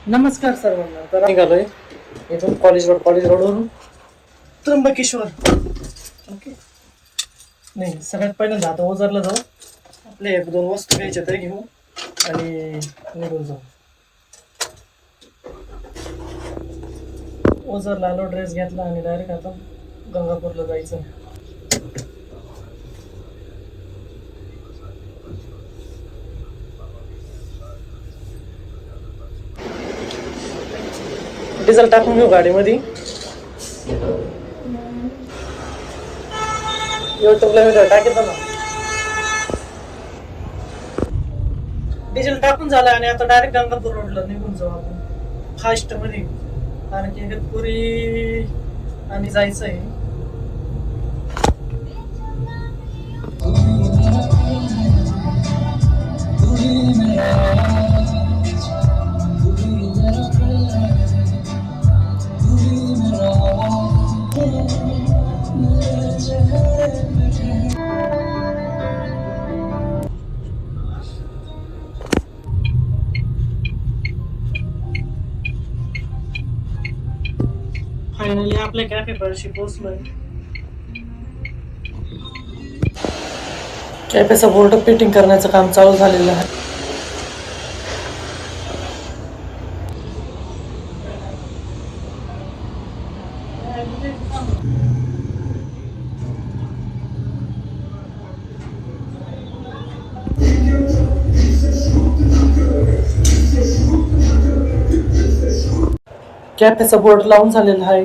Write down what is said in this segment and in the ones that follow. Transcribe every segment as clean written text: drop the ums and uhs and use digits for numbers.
नमस्कार सर्वांना. तर निघालोय इथून कॉलेज रोडवरून त्र्यंबकेश्वर. ओके. नाही, सगळ्यात पहिल्यांदा आता ओझरला जाऊ. आपले एक दोन वस्तू घ्यायच्या तरी घेऊ आणि निघून जाऊ. ओझरला आलो, ड्रेस घेतला आणि डायरेक्ट आता गंगापूरला जायचं. डिझेल टाकून घेऊ गाडीमध्ये. युट्यूबला व्हिडिओ टाकतो ना. डिझेल टाकून झालं आणि आता डायरेक्ट गंगापूर रोडला निघून जाऊ आपण फास्ट मध्ये. कारण की इगतपुरी आणि जायचं आहे. फायनली आपल्या कॅफे पाशी पोहोचलोय. कॅफेचा बोर्ड फिटिंग करण्याचं काम चालू झालेलं आहे. कॅफेचा बोर्ड लावून झालेला आहे.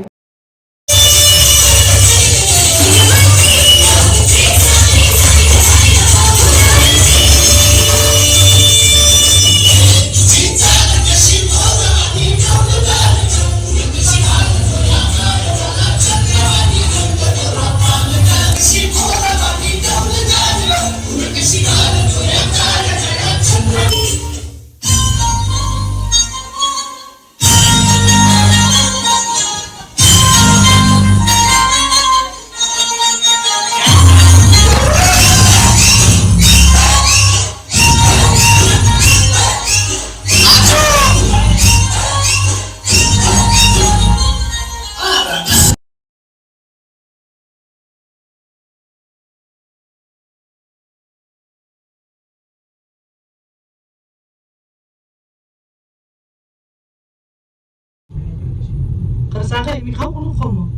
तर सांगा मी खाऊ नको खाऊ मग.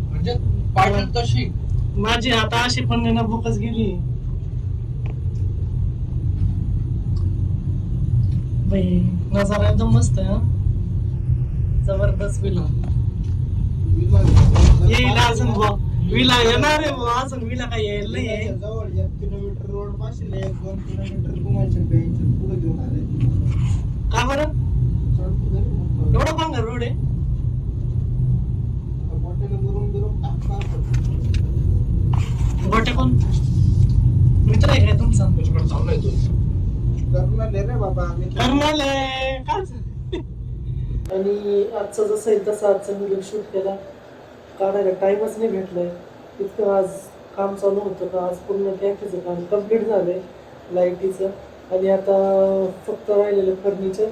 म्हणजे पाहिजे तशी माझी आता अशी पण ना भूकच गेली बाई. नजारा एकदम मस्त आहे. जबरदस्त विला येईल अजून. विला येणार आहे बुवा, अजून विला काही यायला नाही. जवळ 1 किलोमीटर रोड पाशी 1-2 किलोमीटर घुमायचे पुढे घेऊन आले. का बरं एवढा भांगा रोड आहे? गोटे कोण मित्र आहे काय तुमचा? चाललाय तो कर्नाल रे बाबा. कर्नाल आहे का? आणि आजचा जसं आहे तसं आजचा व्हिडिओ शूट केला. काढायला टाइमच नाही भेटलाय. इतकं आज काम चालू होतं का आज पूर्ण कॅफेचं काम कम्प्लीट झालंय लाईटीचं. आणि आता फक्त राहिलेलं फर्निचर